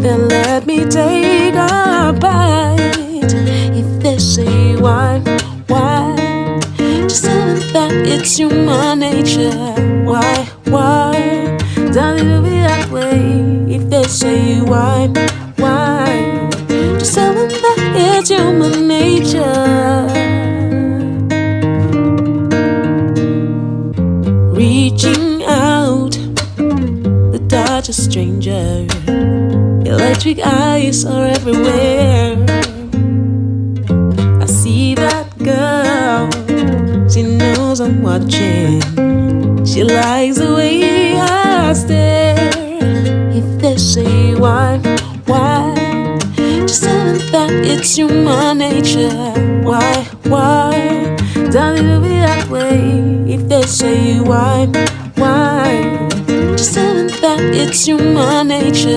and let me take a bite. If they say why, just tell them that it's human nature. Why, don't it be that way? If they say why, just tell them that it's human nature. Reaching out, the touch a stranger. Electric eyes are everywhere. I see that girl, she knows I'm watching. She likes the way I stare. If they say why, just tell them that it's human nature. Why, don't it be that way? If they say why, just tell them that it's human nature.